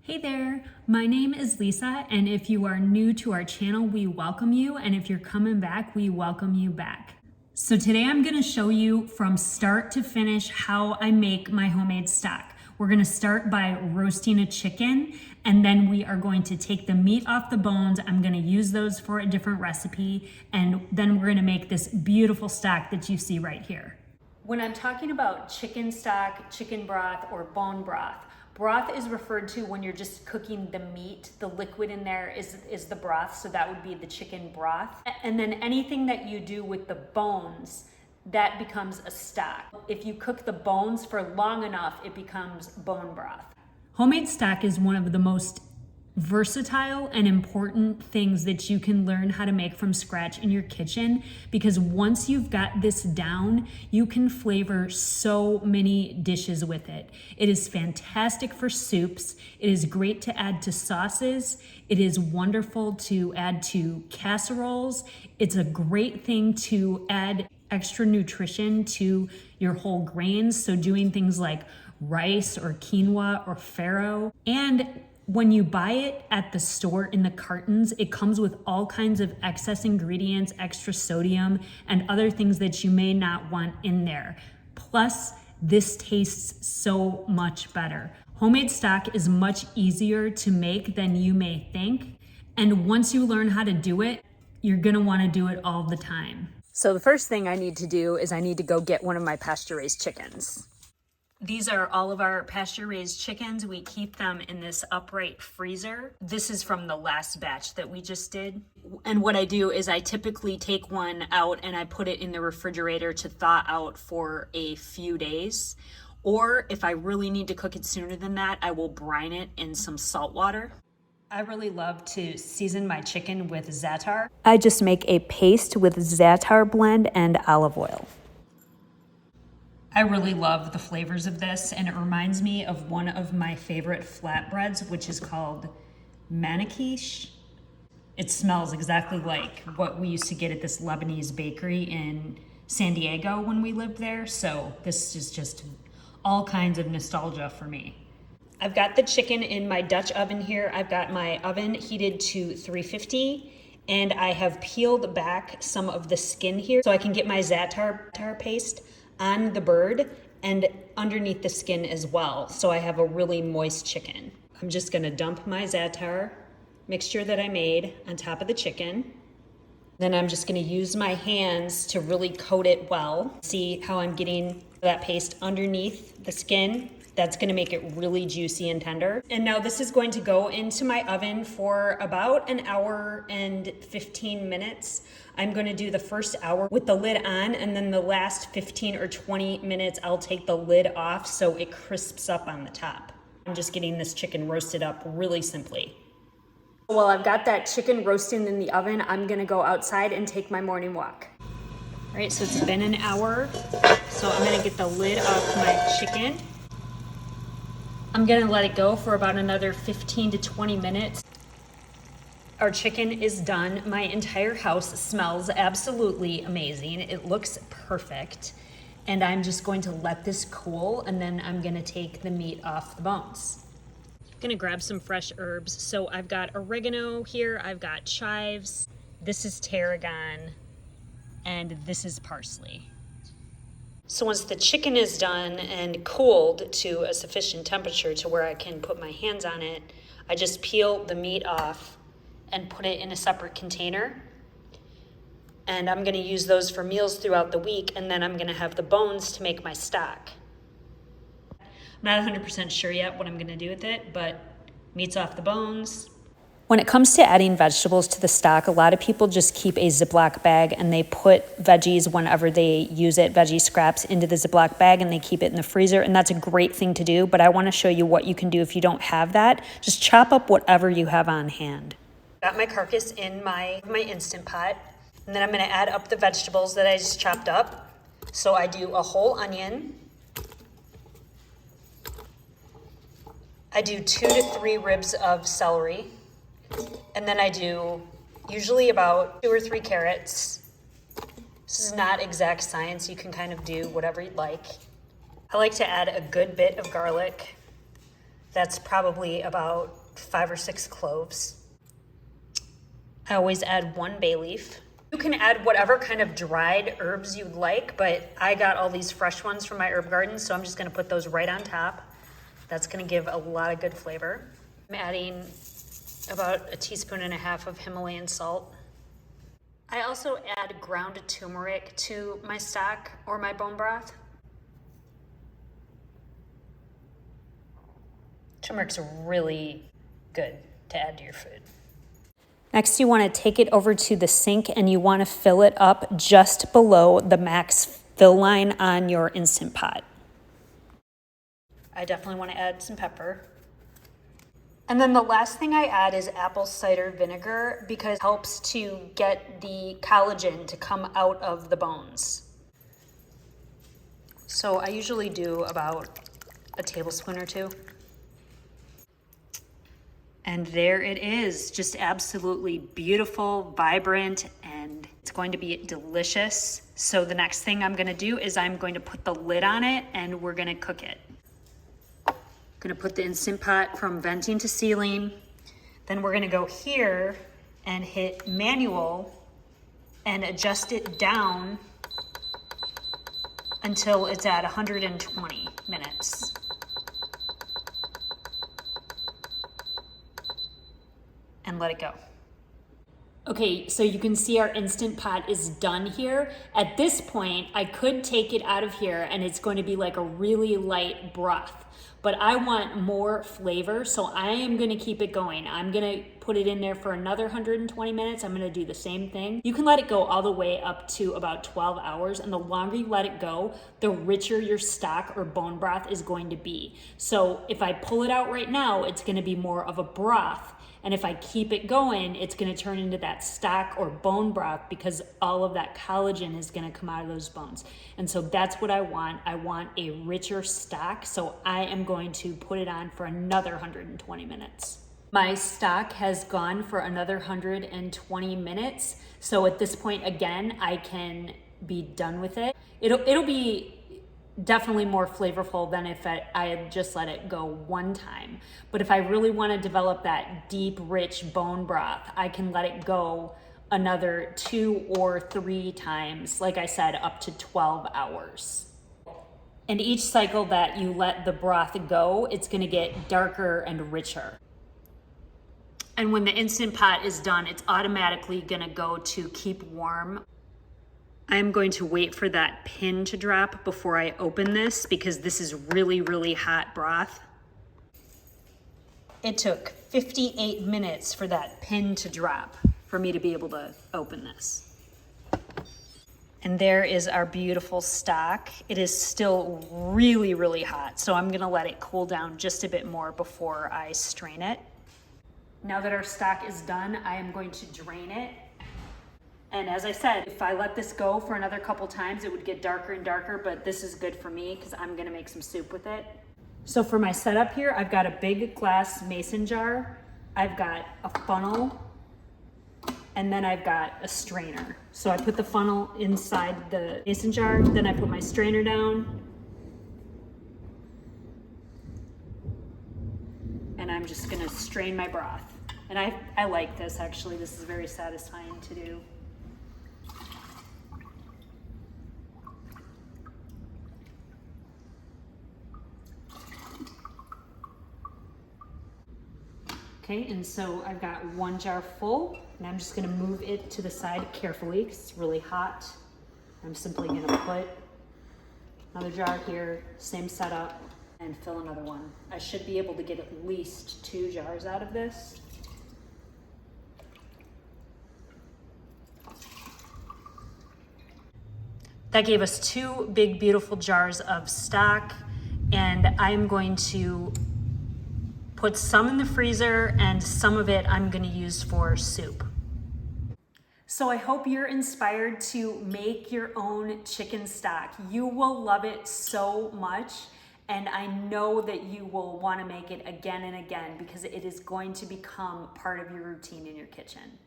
Hey there, my name is Lisa, and if you are new to our channel, we welcome you, and if you're coming back, we welcome you back. So today I'm gonna show you from start to finish how I make my homemade stock. We're gonna start by roasting a chicken, and then we are going to take the meat off the bones. I'm gonna use those for a different recipe, and then we're gonna make this beautiful stock that you see right here. When I'm talking about chicken stock, chicken broth, or bone broth, broth is referred to when you're just cooking the meat. The liquid in there is the broth, so that would be the chicken broth. And then anything that you do with the bones, that becomes a stock. If you cook the bones for long enough, it becomes bone broth. Homemade stock is one of the most versatile and important things that you can learn how to make from scratch in your kitchen, because once you've got this down, you can flavor so many dishes with it. It is fantastic for soups. It is great to add to sauces. It is wonderful to add to casseroles. It's a great thing to add extra nutrition to your whole grains, so doing things like rice or quinoa or farro. And when you buy it at the store in the cartons, it comes with all kinds of excess ingredients, extra sodium, and other things that you may not want in there. Plus, this tastes so much better. Homemade stock is much easier to make than you may think. And once you learn how to do it, you're gonna wanna do it all the time. So the first thing I need to do is I need to go get one of my pasture-raised chickens. These are all of our pasture-raised chickens. We keep them in this upright freezer. This is from the last batch that we just did. And what I do is I typically take one out and I put it in the refrigerator to thaw out for a few days. Or if I really need to cook it sooner than that, I will brine it in some salt water. I really love to season my chicken with za'atar. I just make a paste with za'atar blend and olive oil. I really love the flavors of this, and it reminds me of one of my favorite flatbreads, which is called manikish. It smells exactly like what we used to get at this Lebanese bakery in San Diego when we lived there. So this is just all kinds of nostalgia for me. I've got the chicken in my Dutch oven here. I've got my oven heated to 350, and I have peeled back some of the skin here so I can get my za'atar paste on the bird and underneath the skin as well, so I have a really moist chicken. I'm just gonna dump my za'atar mixture that I made on top of the chicken. Then I'm just gonna use my hands to really coat it well. See how I'm getting that paste underneath the skin? That's gonna make it really juicy and tender. And now this is going to go into my oven for about an hour and 15 minutes. I'm gonna do the first hour with the lid on, and then the last 15 or 20 minutes, I'll take the lid off so it crisps up on the top. I'm just getting this chicken roasted up really simply. While I've got that chicken roasting in the oven, I'm gonna go outside and take my morning walk. All right, so it's been an hour. So I'm gonna get the lid off my chicken. I'm gonna let it go for about another 15 to 20 minutes. Our chicken is done. My entire house smells absolutely amazing. It looks perfect. And I'm just going to let this cool, and then I'm gonna take the meat off the bones. I'm gonna grab some fresh herbs. So I've got oregano here, I've got chives, this is tarragon, and this is parsley. So once the chicken is done and cooled to a sufficient temperature to where I can put my hands on it, I just peel the meat off and put it in a separate container. And I'm gonna use those for meals throughout the week, and then I'm gonna have the bones to make my stock. I'm not 100% sure yet what I'm gonna do with it, but meat's off the bones. When it comes to adding vegetables to the stock, a lot of people just keep a Ziploc bag and they put veggies whenever they use it, veggie scraps, into the Ziploc bag, and they keep it in the freezer. And that's a great thing to do, but I wanna show you what you can do if you don't have that. Just chop up whatever you have on hand. Got my carcass in my Instant Pot, and then I'm gonna add up the vegetables that I just chopped up. So I do a whole onion. I do 2 to 3 ribs of celery. And then I do usually about 2 or 3 carrots. This is not exact science. You can kind of do whatever you'd like. I like to add a good bit of garlic. That's probably about 5 or 6 cloves. I always add 1 bay leaf. You can add whatever kind of dried herbs you'd like, but I got all these fresh ones from my herb garden, so I'm just gonna put those right on top. That's gonna give a lot of good flavor. I'm adding about 1.5 teaspoons of Himalayan salt. I also add ground turmeric to my stock or my bone broth. Turmeric's really good to add to your food. Next, you want to take it over to the sink and you want to fill it up just below the max fill line on your Instant Pot. I definitely want to add some pepper. And then the last thing I add is apple cider vinegar because it helps to get the collagen to come out of the bones. So I usually do about a tablespoon or 2. And there it is, just absolutely beautiful, vibrant, and it's going to be delicious. So the next thing I'm gonna do is I'm going to put the lid on it and we're gonna cook it. I'm gonna put the Instant Pot from venting to sealing. Then we're gonna go here and hit manual and adjust it down until it's at 120 minutes. And let it go. Okay, so you can see our Instant Pot is done here. At this point, I could take it out of here and it's going to be like a really light broth, but I want more flavor, so I am gonna keep it going. I'm gonna put it in there for another 120 minutes. I'm gonna do the same thing. You can let it go all the way up to about 12 hours, and the longer you let it go, the richer your stock or bone broth is going to be. So if I pull it out right now, it's gonna be more of a broth. And if I keep it going, it's gonna turn into that stock or bone broth because all of that collagen is gonna come out of those bones. And so that's what I want. I want a richer stock. So I am going to put it on for another 120 minutes. My stock has gone for another 120 minutes. So at this point, again, I can be done with it. It'll be definitely more flavorful than if I had just let it go one time. But if I really want to develop that deep, rich bone broth, I can let it go another 2 or 3 times, like I said, up to 12 hours. And each cycle that you let the broth go, it's going to get darker and richer. And when the Instant Pot is done, it's automatically going to go to keep warm. I'm going to wait for that pin to drop before I open this because this is really, really hot broth. It took 58 minutes for that pin to drop for me to be able to open this. And there is our beautiful stock. It is still really, really hot, so I'm gonna let it cool down just a bit more before I strain it. Now that our stock is done, I am going to drain it. And as I said, if I let this go for another couple times, it would get darker and darker, but this is good for me because I'm gonna make some soup with it. So for my setup here, I've got a big glass mason jar, I've got a funnel, and then I've got a strainer. So I put the funnel inside the mason jar, then I put my strainer down, and I'm just gonna strain my broth. And I like this actually, this is very satisfying to do. Okay, and so I've got 1 jar full, and I'm just gonna move it to the side carefully because it's really hot. I'm simply gonna put another jar here, same setup, and fill another one. I should be able to get at least 2 jars out of this. That gave us 2 big, beautiful jars of stock, and I'm going to put some in the freezer and some of it I'm gonna use for soup. So I hope you're inspired to make your own chicken stock. You will love it so much, and I know that you will wanna make it again and again because it is going to become part of your routine in your kitchen.